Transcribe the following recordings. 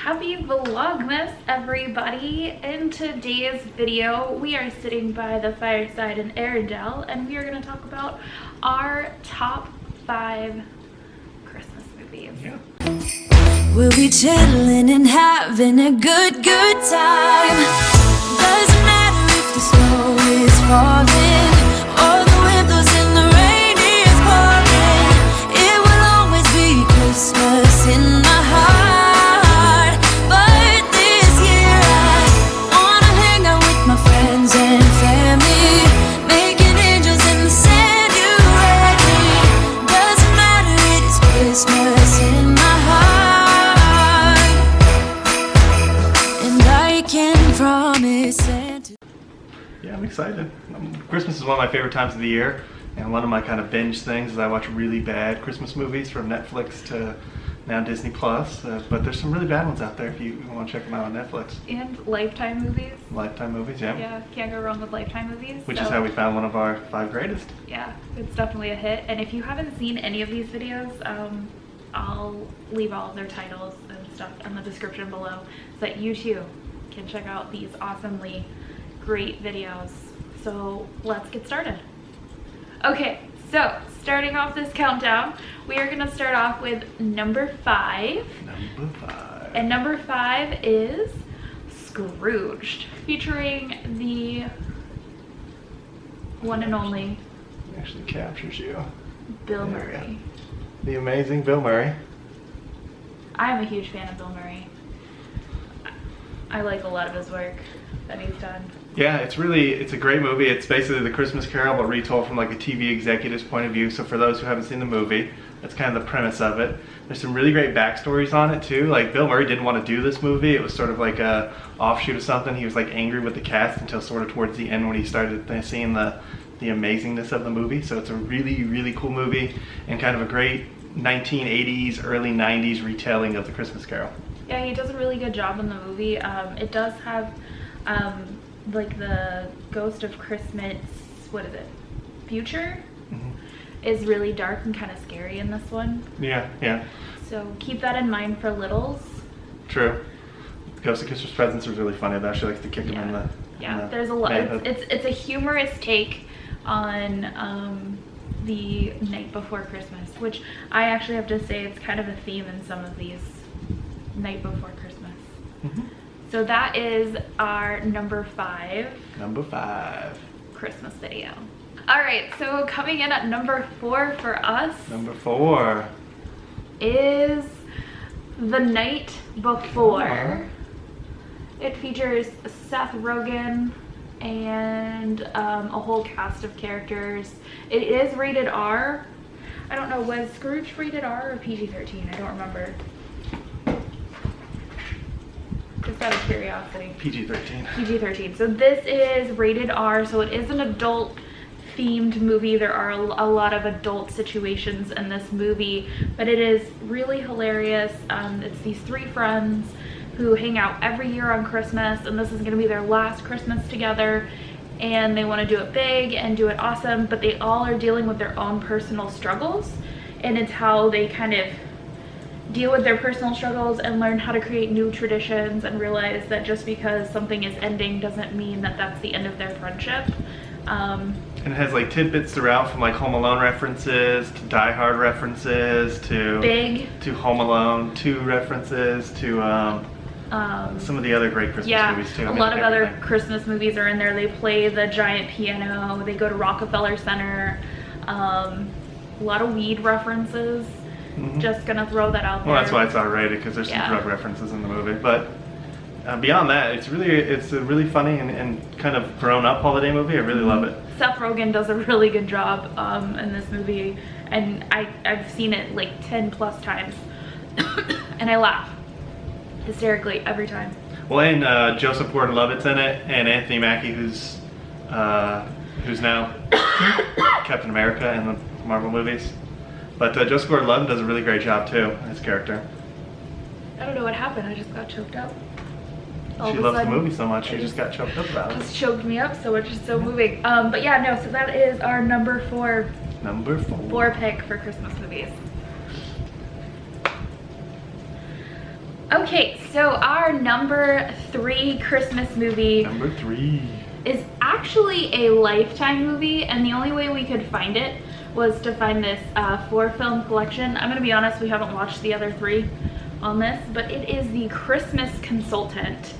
Happy Vlogmas, everybody! In today's video, we are sitting by the fireside in Airedale, and we are going to talk about our top 5 Christmas movies. Yeah. We'll be chilling and having a good time. Doesn't matter if the snow is falling or the wind blows and the rain is pouring. It will always be Christmas in my heart. But this year I wanna hang out with my friends and family, making angels in the sand. You ready? Doesn't matter, it is Christmas in my heart, and I can promise Santa. Yeah, I'm excited. Christmas is one of my favorite times of the year, and one of my kind of binge things is I watch really bad Christmas movies from Netflix to now Disney Plus. But there's some really bad ones out there if you want to check them out on Netflix. And Lifetime movies. Lifetime movies, yeah. Yeah, can't go wrong with Lifetime movies. Which is how we found one of our 5 greatest. Yeah, it's definitely a hit. And if you haven't seen any of these videos, I'll leave all of their titles and stuff in the description below so that you too can check out these awesomely great videos. So let's get started. Okay, so starting off this countdown, we are gonna start off with number 5. Number 5. And number 5 is Scrooged, featuring the one and only It actually captures you. Bill There we Murray. The amazing Bill Murray. I'm a huge fan of Bill Murray. I like a lot of his work that he's done. Yeah, it's a great movie. It's basically the Christmas Carol, but retold from like a TV executive's point of view. So for those who haven't seen the movie, that's kind of the premise of it. There's some really great backstories on it too. Like Bill Murray didn't want to do this movie. It was sort of like a offshoot of something. He was like angry with the cast until sort of towards the end when he started seeing the amazingness of the movie. So it's a really, really cool movie and kind of a great 1980s, early 90s retelling of the Christmas Carol. Yeah, he does a really good job in the movie. It does have like the Ghost of Christmas, what is it? Future? Is really dark and kind of scary in this one. Yeah, yeah. So keep that in mind for littles. True. Ghost of Christmas Presents was really funny though. She likes to kick him in the there's a lot. It's a humorous take on the Night Before Christmas, which I actually have to say it's kind of a theme in some of these Night Before Christmas. So that is our number 5. Number 5. Christmas video. All right, so coming in at number 4 for us. Number 4 is The Night Before. It features Seth Rogen and a whole cast of characters. It is rated R. I don't know, was Scrooge rated R or PG-13? I don't remember. Just out of curiosity. PG-13. PG-13. So this is rated R, so it is an adult themed movie. There are a lot of adult situations in this movie, but it is really hilarious. It's these 3 friends who hang out every year on Christmas, and this is going to be their last Christmas together, and they want to do it big and do it awesome, but they all are dealing with their own personal struggles, and it's how they kind of deal with their personal struggles and learn how to create new traditions and realize that just because something is ending doesn't mean that that's the end of their friendship. And it has like tidbits throughout, from like Home Alone references to Die Hard references to Home Alone 2 references to some of the other great Christmas movies too. A lot of other Christmas movies are in there. They play the giant piano. They go to Rockefeller Center. A lot of weed references. Just gonna throw that out there. Well, that's why it's R-rated, because there's some drug references in the movie. But beyond that, it's a really funny and kind of grown-up holiday movie. I really love it. Seth Rogen does a really good job in this movie, and I've seen it like 10+ times, and I laugh hysterically every time. Well, and Joseph Gordon-Levitt's in it, and Anthony Mackie, who's now Captain America in the Marvel movies. But Joseph Gordon-Levitt does a really great job too, his character. I don't know what happened. I just got choked up. She loves the movie so much, she just got choked up about it. Just choked me up so much. It's so moving. But yeah, no. So that is our number 4. Number 4 pick for Christmas movies. Okay, so our number 3 Christmas movie Number 3. is actually a Lifetime movie, and the only way we could find it was to find this 4-film collection. I'm gonna be honest, we haven't watched the other 3 on this, but it is The Christmas Consultant.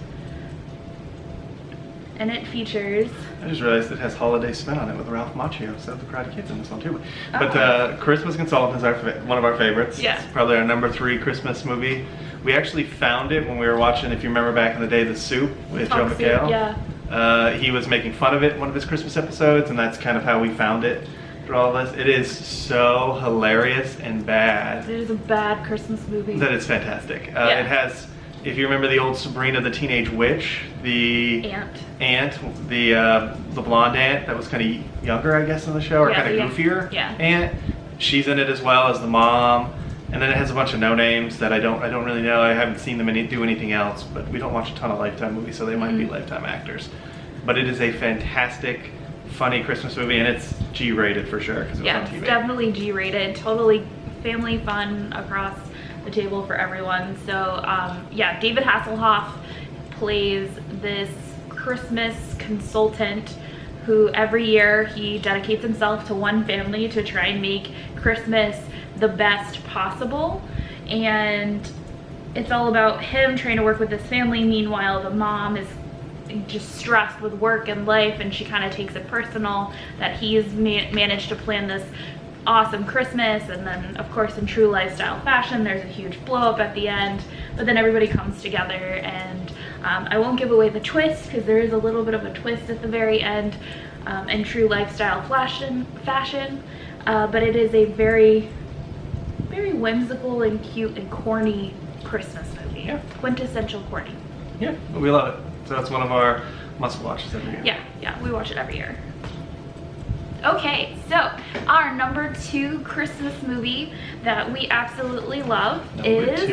And it features... I just realized it has Holiday Spin on it with Ralph Macchio, so the Karate Kid's in this one too. But Christmas Consultant is one of our favorites. Yeah. It's probably our number 3 Christmas movie. We actually found it when we were watching, if you remember back in the day, The Soup with Joe Soup, McHale. yeah. He was making fun of it in one of his Christmas episodes, and that's kind of how we found it through all this. It is so hilarious and bad. It is a bad Christmas movie. That it's fantastic. Yeah. It has, if you remember the old Sabrina the Teenage Witch, the aunt, the blonde aunt that was kind of younger, I guess, in the show, or kind of goofier aunt. She's in it as well as the mom. And then it has a bunch of no-names that I don't really know. I haven't seen them do anything else, but we don't watch a ton of Lifetime movies, so they might be Lifetime actors. But it is a fantastic, funny Christmas movie, and it's G-rated for sure because it was on TV. It's definitely G-rated. Totally family fun across the table for everyone. So yeah, David Hasselhoff plays this Christmas consultant who every year he dedicates himself to one family to try and make Christmas the best possible, and it's all about him trying to work with this family. Meanwhile, the mom is just stressed with work and life, and she kind of takes it personal that he's managed to plan this awesome Christmas. And then of course, in true lifestyle fashion, there's a huge blow up at the end, but then everybody comes together. And I won't give away the twist because there is a little bit of a twist at the very end in true lifestyle fashion, but it is a very whimsical and cute and corny Christmas movie. Yeah. Quintessential corny. Yeah, we love it. So that's one of our must watches every year. Yeah, we watch it every year. Okay, so our number 2 Christmas movie that we absolutely love is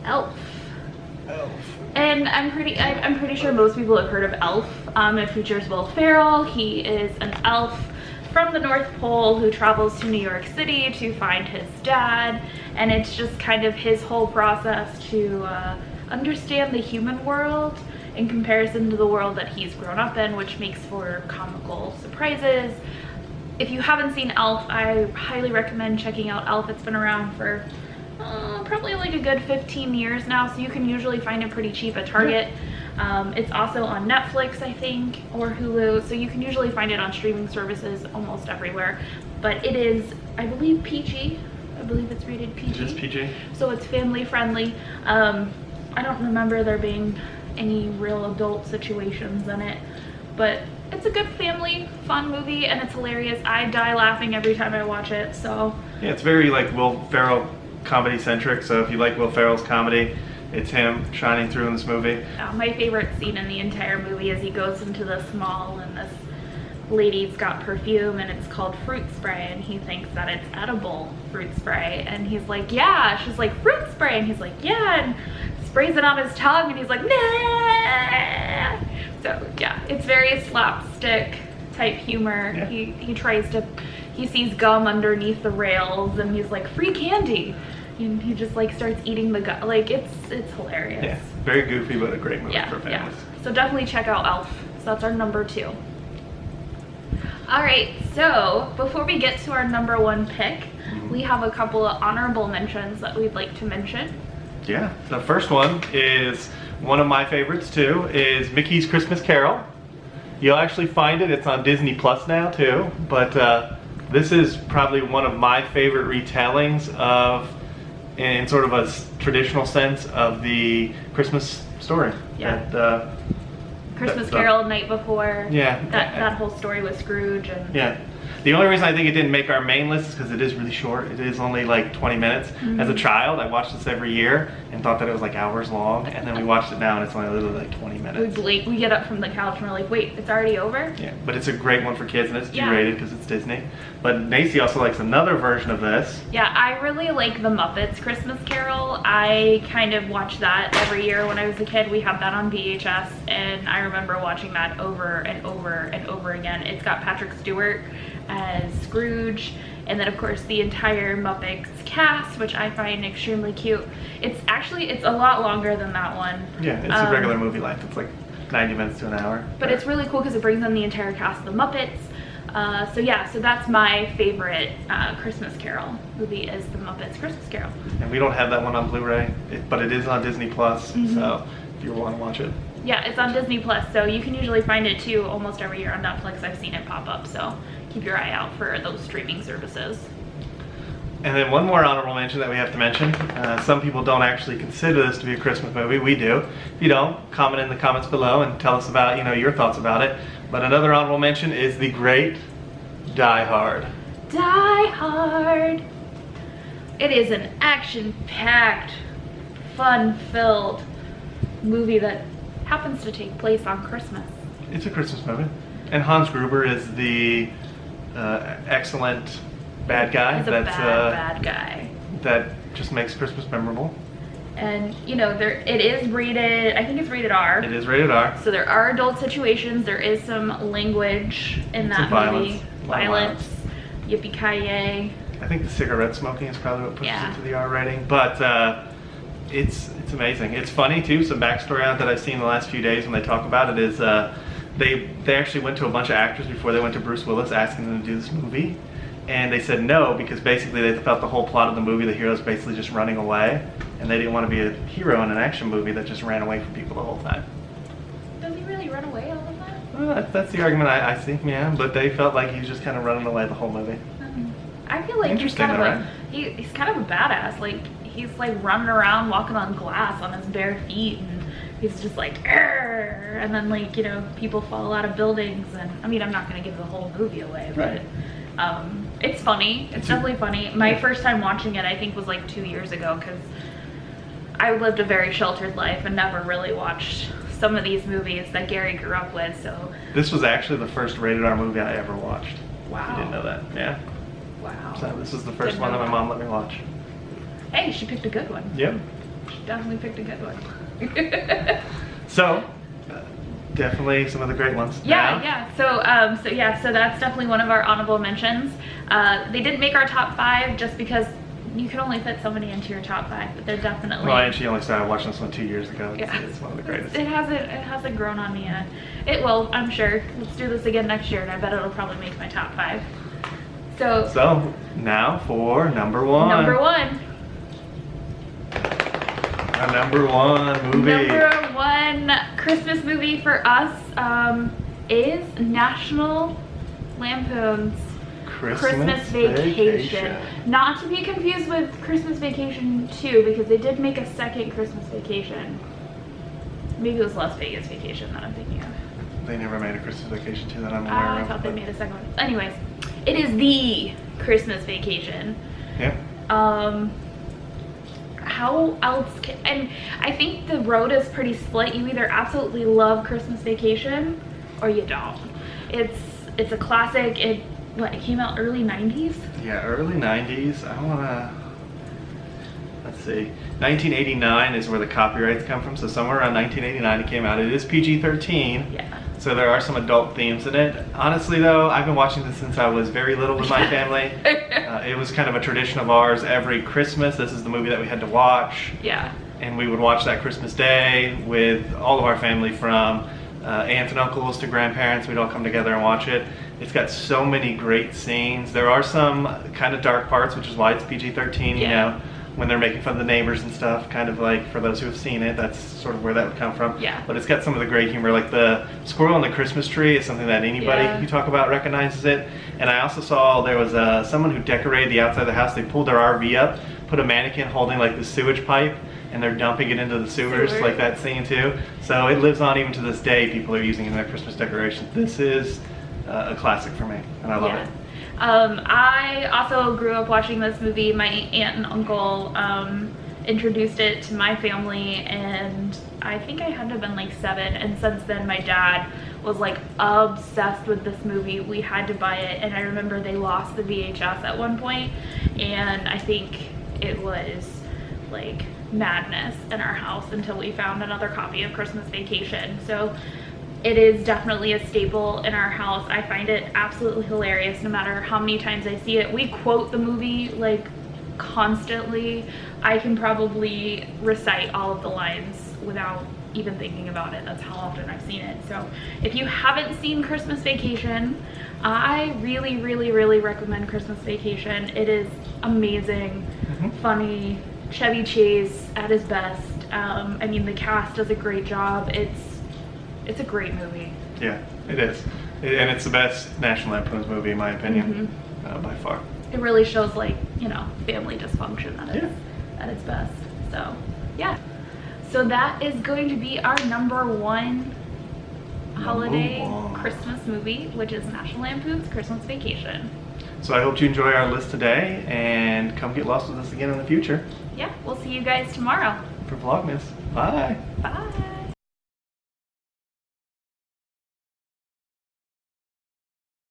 Elf. And I'm pretty sure most people have heard of Elf. It features Will Ferrell. He is an elf from the North Pole who travels to New York City to find his dad, and it's just kind of his whole process to understand the human world in comparison to the world that he's grown up in, which makes for comical surprises. If you haven't seen Elf, I highly recommend checking out Elf. It's been around for probably like a good 15 years now, so you can usually find it pretty cheap at Target. It's also on Netflix, I think, or Hulu, so you can usually find it on streaming services almost everywhere. But it is, I believe, PG. I believe it's rated PG. It is PG. So it's family friendly. I don't remember there being any real adult situations in it, but it's a good family fun movie, and it's hilarious. I die laughing every time I watch it. So yeah, it's very like Will Ferrell comedy centric, so if you like Will Ferrell's comedy, it's him shining through in this movie. My favorite scene in the entire movie is he goes into this mall and this lady's got perfume and it's called fruit spray, and he thinks that it's edible fruit spray, and he's like, yeah. She's like, fruit spray, and he's like, yeah, and sprays it on his tongue, and he's like, nah. So yeah, it's very slapstick type humor. Yeah. He sees gum underneath the rails, and he's like, free candy. And he just like starts eating the gum. Like it's hilarious. Yeah, very goofy, but a great movie for families. Yeah. So definitely check out Elf. So that's our number 2. All right, so before we get to our number 1 pick, we have a couple of honorable mentions that we'd like to mention. Yeah, the first one is one of my favorites too, is Mickey's Christmas Carol. You'll actually find it, it's on Disney Plus now too, but this is probably one of my favorite retellings of, in sort of a traditional sense, of the Christmas story. Yeah. Christmas Carol, Night Before. Yeah. That whole story with Scrooge. And yeah. The only reason I think it didn't make our main list is because it is really short. It is only like 20 minutes. As a child, I watched this every year and thought that it was like hours long, and then we watched it now and it's only literally like 20 minutes. We get up from the couch and we're like, wait, it's already over? Yeah, but it's a great one for kids, and it's G-rated because it's Disney. But Nacy also likes another version of this. Yeah, I really like the Muppets Christmas Carol. I kind of watched that every year when I was a kid. We had that on VHS, and I remember watching that over and over and over again. It's got Patrick Stewart as Scrooge, And then of course the entire Muppets cast, which I find extremely cute. It's a lot longer than that one. Yeah, it's a regular movie length. It's like 90 minutes to an hour. But it's really cool because it brings in the entire cast of the Muppets. So that's my favorite Christmas Carol movie, is the Muppets Christmas Carol. And we don't have that one on Blu-ray, but it is on Disney Plus, so if you want to watch it. Yeah, it's on Disney Plus, so you can usually find it too almost every year on Netflix. I've seen it pop up, so keep your eye out for those streaming services. And then one more honorable mention that we have to mention. Some people don't actually consider this to be a Christmas movie. We do. If you don't, comment in the comments below and tell us about, your thoughts about it. But another honorable mention is the great Die Hard. Die Hard. It is an action-packed, fun-filled movie that happens to take place on Christmas. It's a Christmas movie. And Hans Gruber is the excellent bad guy. He's a bad guy. That just makes Christmas memorable. And it is rated, I think it's rated R. It is rated R. So there are adult situations. There is some language in that movie. Violence. Yippee-ki-yay. I think the cigarette smoking is probably what pushes it to the R rating. But it's amazing. It's funny too. Some backstory on it that I've seen the last few days when they talk about it is they actually went to a bunch of actors before they went to Bruce Willis asking them to do this movie. And they said no because basically they felt the whole plot of the movie, the hero's basically just running away. And they didn't want to be a hero in an action movie that just ran away from people the whole time. Does he really run away all the time? Well, that's the argument I see, yeah. But they felt like he was just kind of running away the whole movie. I feel like he's kind of he's kind of a badass. Like he's like running around walking on glass on his bare feet, and he's just like Arr! And then like people fall out of buildings, and I mean I'm not gonna give the whole movie away, but it's funny. It's definitely funny. My first time watching it I think was like 2 years ago, because I lived a very sheltered life and never really watched some of these movies that Gary grew up with. So this was actually the first rated R movie I ever watched. Wow. You didn't know that? Yeah. Wow. So this is the first one that my mom let me watch. Hey, she picked a good one. Yep. She definitely picked a good one. So definitely some of the great ones. Yeah. So that's definitely one of our honorable mentions. They didn't make our top 5 just because you can only fit so many into your top 5, but they're definitely. Well, and she only started watching this one 2 years ago. Yeah. It's one of the greatest. It hasn't grown on me yet. It will, I'm sure. Let's do this again next year, and I bet it'll probably make my top 5. So now for number 1. Number 1. Our number 1 movie. Number 1 Christmas movie for us is National Lampoon's Christmas Vacation. Not to be confused with Christmas Vacation 2, because they did make a second Christmas Vacation. Maybe it was Las Vegas Vacation that I'm thinking of. They never made a Christmas Vacation 2 that I'm aware I of. thought they made a second one. Anyways, it is the Christmas Vacation. Yeah. How else can, and I think the road is pretty split. You either absolutely love Christmas Vacation or you don't. It's a classic. It came out early 90s? Yeah, early 90s. Let's see. 1989 is where the copyrights come from, so somewhere around 1989 it came out. It is PG-13. Yeah. So there are some adult themes in it. Honestly though, I've been watching this since I was very little with my family. It was kind of a tradition of ours. Every Christmas, this is the movie that we had to watch. Yeah. And we would watch that Christmas Day with all of our family, from aunts and uncles to grandparents. We'd all come together and watch it. It's got so many great scenes. There are some kind of dark parts, which is why it's PG-13, you know, when they're making fun of the neighbors and stuff, kind of like, for those who have seen it, that's sort of where that would come from. Yeah. But it's got some of the great humor, like the squirrel on the Christmas tree is something that anybody you talk about recognizes it. And I also saw there was someone who decorated the outside of the house. They pulled their RV up, put a mannequin holding like the sewage pipe, and they're dumping it into the sewers, like that scene too. So it lives on even to this day. People are using it in their Christmas decorations. This is a classic for me, and I love it. I also grew up watching this movie. My aunt and uncle introduced it to my family, and I think I had to have been like 7, and since then my dad was like obsessed with this movie. We had to buy it, and I remember they lost the VHS at one point, and I think it was like madness in our house until we found another copy of Christmas Vacation. So it is definitely a staple in our house. I find it absolutely hilarious no matter how many times I see it. We quote the movie like constantly. I can probably recite all of the lines without even thinking about it. That's how often I've seen it. So if you haven't seen Christmas Vacation, I really, really, really recommend Christmas Vacation. It is amazing, funny, Chevy Chase at his best. I mean, the cast does a great job. It's a great movie. Yeah, it is. And it's the best National Lampoon's movie in my opinion, by far. It really shows, like, you know, family dysfunction at its best. So yeah, so that is going to be our #1 holiday Christmas movie, which is National Lampoon's Christmas Vacation. So I hope you enjoy our list today, and come get lost with us again in the future Yeah, we'll see you guys tomorrow. for Vlogmas. Bye. Bye.